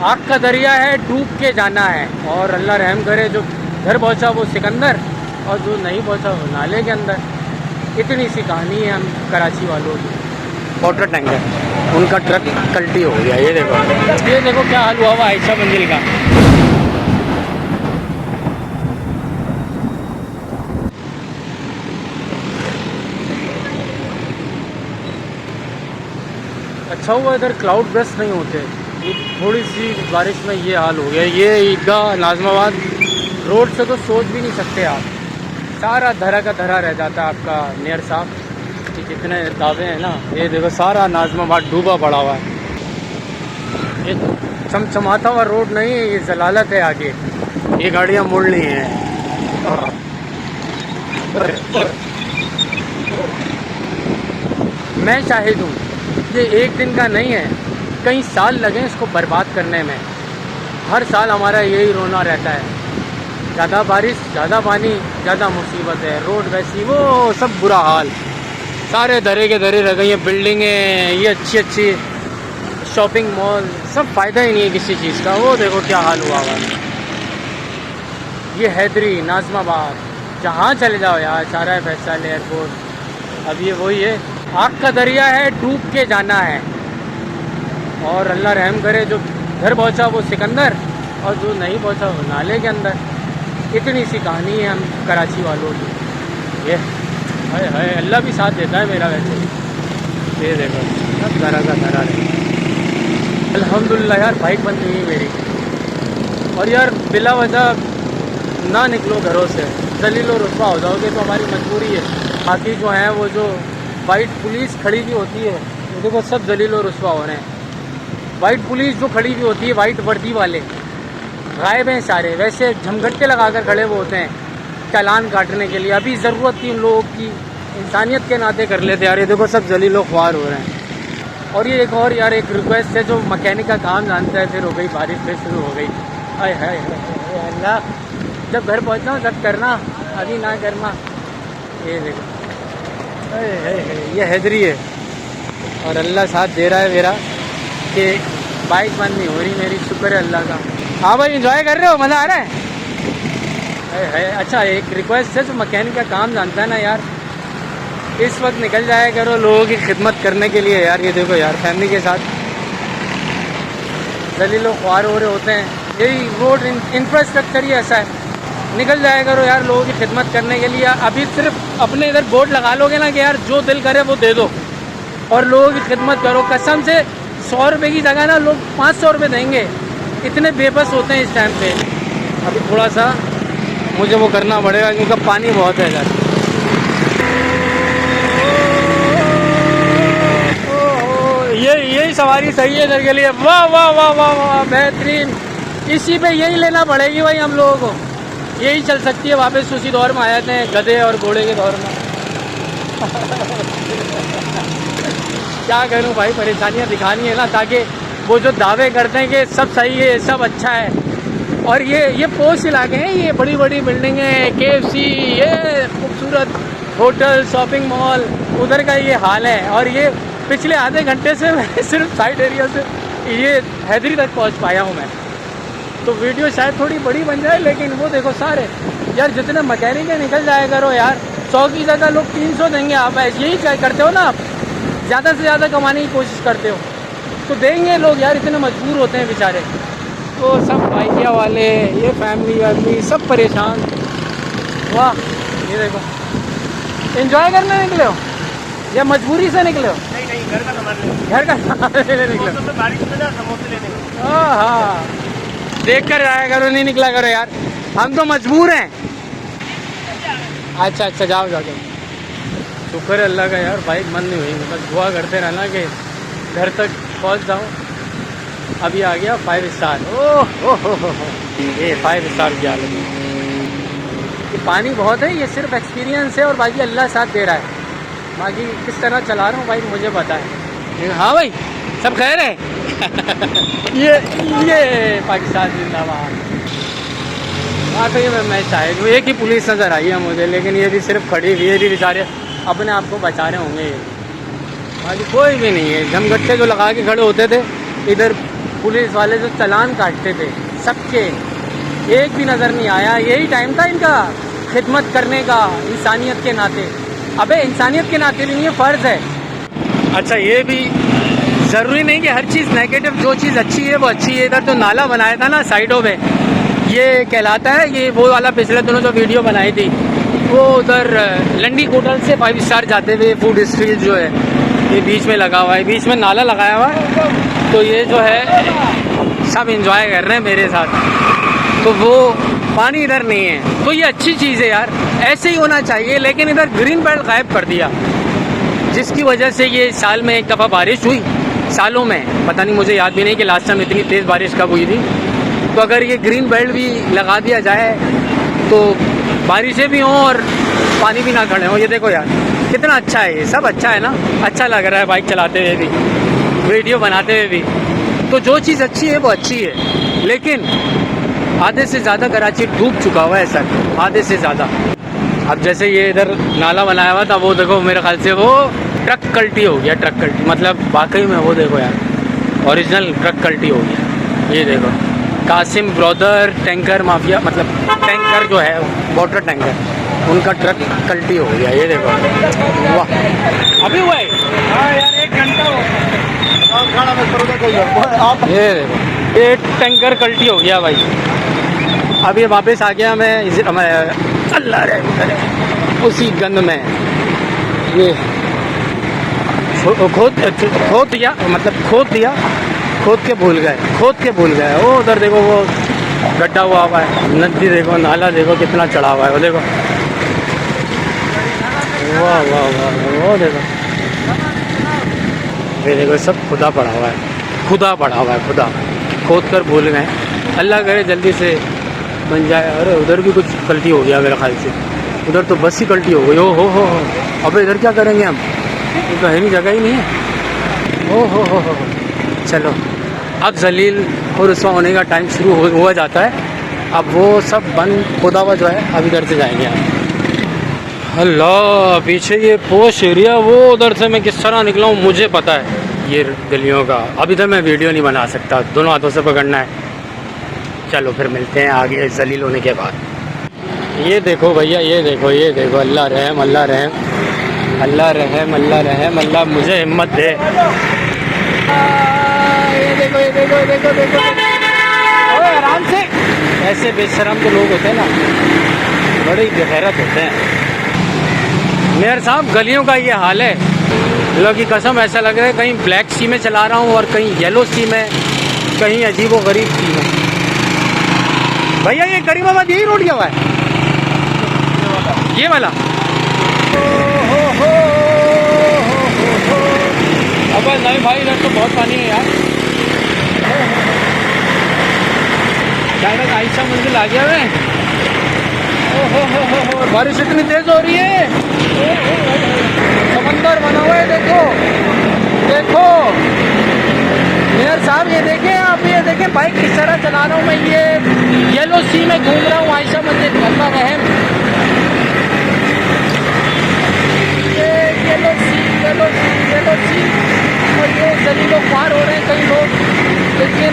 आग का दरिया है, डूब के जाना है। और अल्लाह रहम करे, जो घर पहुंचा वो सिकंदर, और जो नहीं पहुंचा वो नाले के अंदर। इतनी सी कहानी है हम कराची वालों की। वाटर टैंकर, उनका ट्रक कल्टी हो गया। ये देखो क्या हाल हुआ हुआ आयशा मंजिल का। अच्छा हुआ इधर क्लाउड ब्रस्ट नहीं होते, ये थोड़ी सी बारिश में ये हाल हो गया। ये ईदगाह नाज़माबाद रोड से तो सोच भी नहीं सकते आप, सारा धरा का धरा रह जाता है आपका नियर साहब कि जितने दावे हैं ना। ये देखो सारा नाज़माबाद डूबा पड़ा हुआ है। ये चमचमाता हुआ रोड नहीं है, ये जलालत है। आगे ये गाड़ियाँ मुड़ रही हैं। मैं शाहिद हूँ, ये एक दिन का नहीं है, कई साल लगे इसको बर्बाद करने में। हर साल हमारा यही रोना रहता है, ज़्यादा बारिश, ज़्यादा पानी, ज़्यादा मुसीबत है। रोड वैसी, वो सब बुरा हाल, सारे धरे के धरे रह गई हैं। बिल्डिंगें, ये अच्छी अच्छी शॉपिंग मॉल, सब फ़ायदा ही नहीं है किसी चीज़ का। वो देखो क्या हाल हुआ हुआ है। ये हैदरी, नाज़माबाद, जहाँ चले जाओ यार, सारा फैसल एयरपोर्ट। अब ये वही है, आग का दरिया है, डूब के जाना है। और अल्लाह रहम करे, जो घर पहुंचा वो सिकंदर, और जो नहीं पहुंचा वो नाले के अंदर। इतनी सी कहानी है हम कराची वालों की। ये हाय हाय, अल्लाह भी साथ देता है मेरा वैसे। ये देखो सब धरा का धरा रहे। अल्हम्दुलिल्लाह यार, बाइक बंद नहीं हुई मेरी। और यार बिला वजह ना निकलो घरों से, दलील और रुस्वा हो जाओगे तो हमारी मजबूरी है। बाकी जो है वो जो वाइट पुलिस खड़ी भी होती है, देखो सब दलील और रुस्वा हो रहे हैं। वाइट पुलिस जो खड़ी भी होती है, वाइट वर्दी वाले गायब हैं सारे। वैसे झमघट्टे लगाकर खड़े वो होते हैं चालान काटने के लिए। अभी ज़रूरत थी उन लोगों की, इंसानियत के नाते कर लेते यार। ये देखो सब जलील व ख्वार हो रहे हैं। और ये एक और यार एक रिक्वेस्ट है, जो मैकेनिक का काम जानता है, फिर हो गई बारिश, फिर शुरू हो गई। हाय हाय अल्लाह, जब घर पहुँचना तब करना, अभी ना करना। ये देखो ये हैदरी है, और अल्लाह साथ दे रहा है मेरा कि बाइक बंद नहीं हो रही मेरी, शुक्र है अल्लाह का। हाँ भाई, एंजॉय कर रहे हो, मज़ा आ रहा है। अच्छा एक रिक्वेस्ट है, जो मैकेनिक का काम जानता है ना यार, इस वक्त निकल जाया करो लोगों की खिदमत करने के लिए यार। ये देखो यार, फैमिली के साथ दलील व ख्वार हो रहे होते हैं। यही रोड इंफ्रास्ट्रक्चर ही ऐसा है, निकल जाया करो यार लोगों की खिदमत करने के लिए। अभी सिर्फ अपने इधर बोर्ड लगा लोगे ना कि यार जो दिल करे वो दे दो, और लोगों की खिदमत करो। कसम से 100 रुपये की जगह ना लोग 500 रुपये देंगे, इतने बेबस होते हैं इस टाइम पे। अभी थोड़ा सा मुझे वो करना पड़ेगा क्योंकि पानी बहुत है इधर। यही सवारी सही है इधर के लिए। वाह वाह वाह वाह वाह, बेहतरीन। इसी पे यही लेना पड़ेगी भाई हम लोगों को, यही चल सकती है वापस उसी दौर में आए थे, गधे और घोड़े के दौर में। क्या करूं भाई, परेशानियां दिखानी है ना, ताकि वो जो दावे करते हैं कि सब सही है, सब अच्छा है। और ये पोस्ट इलाके हैं, ये बड़ी बड़ी बिल्डिंगें, KFC, ये खूबसूरत होटल, शॉपिंग मॉल, उधर का ये हाल है। और ये पिछले आधे घंटे से मैं सिर्फ साइड एरिया से ये हैदरी तक पहुंच पाया हूं मैं। तो वीडियो शायद थोड़ी बड़ी बन जाए, लेकिन वो देखो सारे यार, जितने मैकेनिक है निकल जाया करो यार। 100 की जगह लोग 300 देंगे। आप यही क्या करते हो ना, आप ज़्यादा से ज़्यादा कमाने की कोशिश करते हो, तो देंगे लोग यार, इतने मजबूर होते हैं बेचारे। तो सब बाइकिया वाले, ये फैमिली वाली, सब परेशान। वाह, ये देखो, एंजॉय करने निकले हो या मजबूरी से निकले हो? नहीं, घर का सामान लेने। घर का सामान लेने निकले हो? बारिश में ना समोसे लेने। हाँ, देख कर जाया करो, नहीं निकला करो यार, हम तो मजबूर हैं। अच्छा जाओ जाओ। शुक्र है अल्लाह का यार, बाइक बंद नहीं हुई। बस दुआ करते रहना कि घर तक पहुंच जाओ। अभी आ गया 5 स्टार। ओह ये 5 स्टार की हालत है। ये पानी बहुत है, ये सिर्फ एक्सपीरियंस है, और बाकी अल्लाह साथ दे रहा है। बाकी किस तरह चला रहा हूँ भाई मुझे पता है। हाँ भाई, सब खैर है। ये पाकिस्तान जिंदाबाद। हाँ, तो ये मैं शायद हूँ, एक ही पुलिस नज़र आई है मुझे, लेकिन ये भी सिर्फ खड़ी हुई है, ये भी बेचारे अपने आप को बचा रहे होंगे। बाकी कोई भी नहीं है। झमघट्टे जो लगा के खड़े होते थे इधर पुलिस वाले जो चालान काटते थे सबके, एक भी नज़र नहीं आया। यही टाइम था इनका खिदमत करने का इंसानियत के नाते। अबे इंसानियत के नाते नहीं, ये फ़र्ज़ है। अच्छा, ये भी ज़रूरी नहीं कि हर चीज़ नेगेटिव, जो चीज़ अच्छी है वो अच्छी है। इधर जो नाला बनाया था ना साइडों में, ये कहलाता है, ये वो वाला पिछले दिनों जो वीडियो बनाई थी वो उधर लंडी होटल से 5 स्टार जाते हुए फूड स्ट्रीट जो है ये बीच में लगा हुआ है, बीच में नाला लगाया हुआ है। तो ये जो है सब एंजॉय कर रहे हैं मेरे साथ। तो वो पानी इधर नहीं है, तो ये अच्छी चीज़ है यार, ऐसे ही होना चाहिए। लेकिन इधर ग्रीन बेल्ट गायब कर दिया, जिसकी वजह से ये साल में एक दफ़ा बारिश हुई, सालों में पता नहीं, मुझे याद भी नहीं कि लास्ट टाइम इतनी तेज़ बारिश कब हुई थी। तो अगर ये ग्रीन बेल्ट भी लगा दिया जाए तो बारिशें भी हों और पानी भी ना खड़े हों। ये देखो यार कितना अच्छा है, ये सब अच्छा है ना, अच्छा लग रहा है बाइक चलाते हुए भी, वीडियो बनाते हुए भी। तो जो चीज़ अच्छी है वो अच्छी है, लेकिन आधे से ज़्यादा कराची डूब चुका हुआ है सर, आधे से ज़्यादा। अब जैसे ये इधर नाला बनाया हुआ था, वो देखो मेरे ख्याल से वो ट्रक कल्टी हो गया, ट्रक कल्टी मतलब वाकई में वो देखो यार ओरिजिनल ट्रक कल्टी हो गया। ये देखो कासिम ब्रदर टैंकर माफिया, मतलब टैंकर जो है वाटर टैंकर, उनका ट्रक कल्टी हो गया। ये देखो, वाह अभी हुआ है यार 1 घंटा हो ये देखो, ये टैंकर कल्टी हो गया भाई। अब ये वापस आ गया, मैं अल्लाह रे उसी गंद में ये खोद दिया, मतलब खोद के भूल गए। वो उधर देखो वो गड्ढा हुआ है, नदी देखो, नाला देखो कितना चढ़ा हुआ है, वो देखो, वाह वाह वाह, वो देखो, ये देखो सब खुदा पड़ा हुआ है, खुदा खोद कर भूल गए। अल्लाह करे जल्दी से बन जाए। अरे उधर भी कुछ गलती हो गया मेरे ख्याल से, उधर तो बस ही गलती हो गई। ओ हो, अबे इधर क्या करेंगे हम, ये तो है नहीं, जगह ही नहीं है। ओ हो, चलो अब जलील और रुसवा होने का टाइम शुरू हुआ जाता है। अब वो सब बंद खुदा हुआ जो है, अब इधर से जाएंगे हम। अल्लाह, पीछे ये पोश एरिया, वो उधर से मैं किस तरह निकला हूँ मुझे पता है, ये गलियों का। अब इधर मैं वीडियो नहीं बना सकता, दोनों हाथों से पकड़ना है। चलो फिर मिलते हैं आगे जलील होने के बाद। ये देखो भैया, ये देखो, अल्लाह रहम, अल्लाह मुझे हिम्मत दे। ये देखो, ओए आराम से। ऐसे बेशरम तो लोग होते हैं ना, बड़े बेगैरत होते हैं। मेयर साहब, गलियों का ये हाल है, अल्लाह की कसम ऐसा लग रहा है कहीं ब्लैक सी में चला रहा हूँ और कहीं येलो सी में, कहीं अजीबो गरीब सी में। भैया ये करीमाबाद यही रोड गया हुआ है, ये वाला। अब नहीं भाई, इधर तो बहुत पानी है यार। डायरेक्ट आयशा मंजिल आ गया है। ओहो, बारिश इतनी तेज हो रही है, समंदर बना हुआ है। देखो मेयर साहब, ये देखें आप, ये देखें बाइक किस तरह चला रहा हूँ मैं, ये येलो सी में घूम रहा हूँ आयशा मंजिल। अल्लाह रहम, येलो सी और ये जलील लोग पार हो रहे हैं कई लोग, लेकिन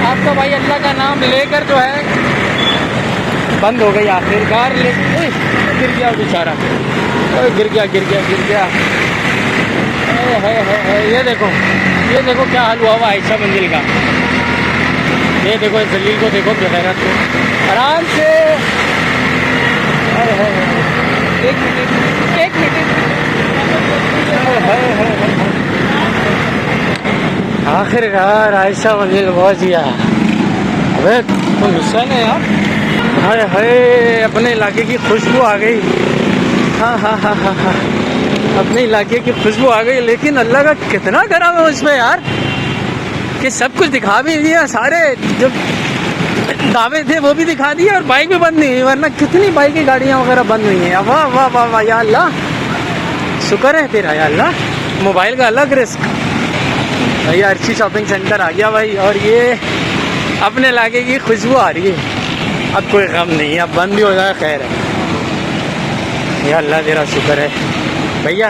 आपका भाई अल्लाह का नाम लेकर जो है बंद हो गई आखिरकार। लेकिन गिर गया बेचारा, गिर गया। ये देखो क्या हाल हुआ आयशा मंजिल का। ये देखो जलील को देखो, बेगैरत को, आराम से। एक मिनट आखिरकार आयशा मंजिल पहुंच गया। अबे तो मिशन है यार, हाय अपने इलाके की खुशबू आ गई। हाँ, अपने इलाके की खुशबू आ गई। लेकिन अल्लाह का कितना करम है उसमें यार, कि सब कुछ दिखा भी दिया, सारे जो दावे थे वो भी दिखा दिए और बाइक भी बंद नहीं हुई, वरना कितनी बाइकें गाड़ियाँ वगैरह बंद हुई हैं। वाह वाह वाह वाह, या अल्लाह शुक्र है तेरा, या अल्लाह। मोबाइल का अलग रिस्क। भैया अर्शी शॉपिंग सेंटर आ गया भाई, और ये अपने इलाके की खुशबू आ रही है। अब कोई गम नहीं है, अब बंद भी हो जाए खैर है। या अल्लाह तेरा शुक्र है। भैया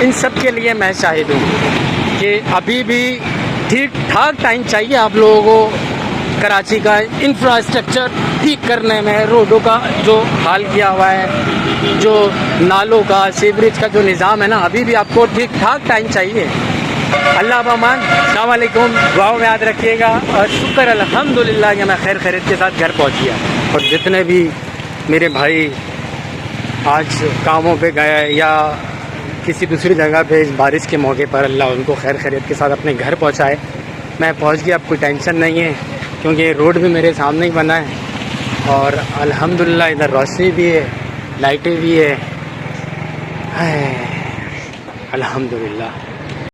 इन सब के लिए मैं शाहिद हूँ कि अभी भी ठीक ठाक टाइम चाहिए आप लोगों को कराची का इंफ्रास्ट्रक्चर ठीक करने में, रोडों का जो हाल किया हुआ है, जो नालों का, सीवरेज का जो निज़ाम है ना, अभी भी आपको ठीक ठाक टाइम चाहिए। अल्लाह पामान, अस्सलाम वालेकुम, दुआओं में याद रखिएगा। और शुक्र अल्हम्दुलिल्लाह कि मैं खैर खैरियत के साथ घर पहुंच गया। और जितने भी मेरे भाई आज कामों पे गए या किसी दूसरी जगह पे इस बारिश के मौके पर, अल्लाह उनको खैर खैरियत के साथ अपने घर पहुंचाए। मैं पहुंच गया, अब कोई टेंशन नहीं है, क्योंकि रोड भी मेरे सामने ही बना है और अल्हम्दुलिल्लाह इधर रोशनी भी है, लाइटें भी है। अल्हम्दुलिल्लाह।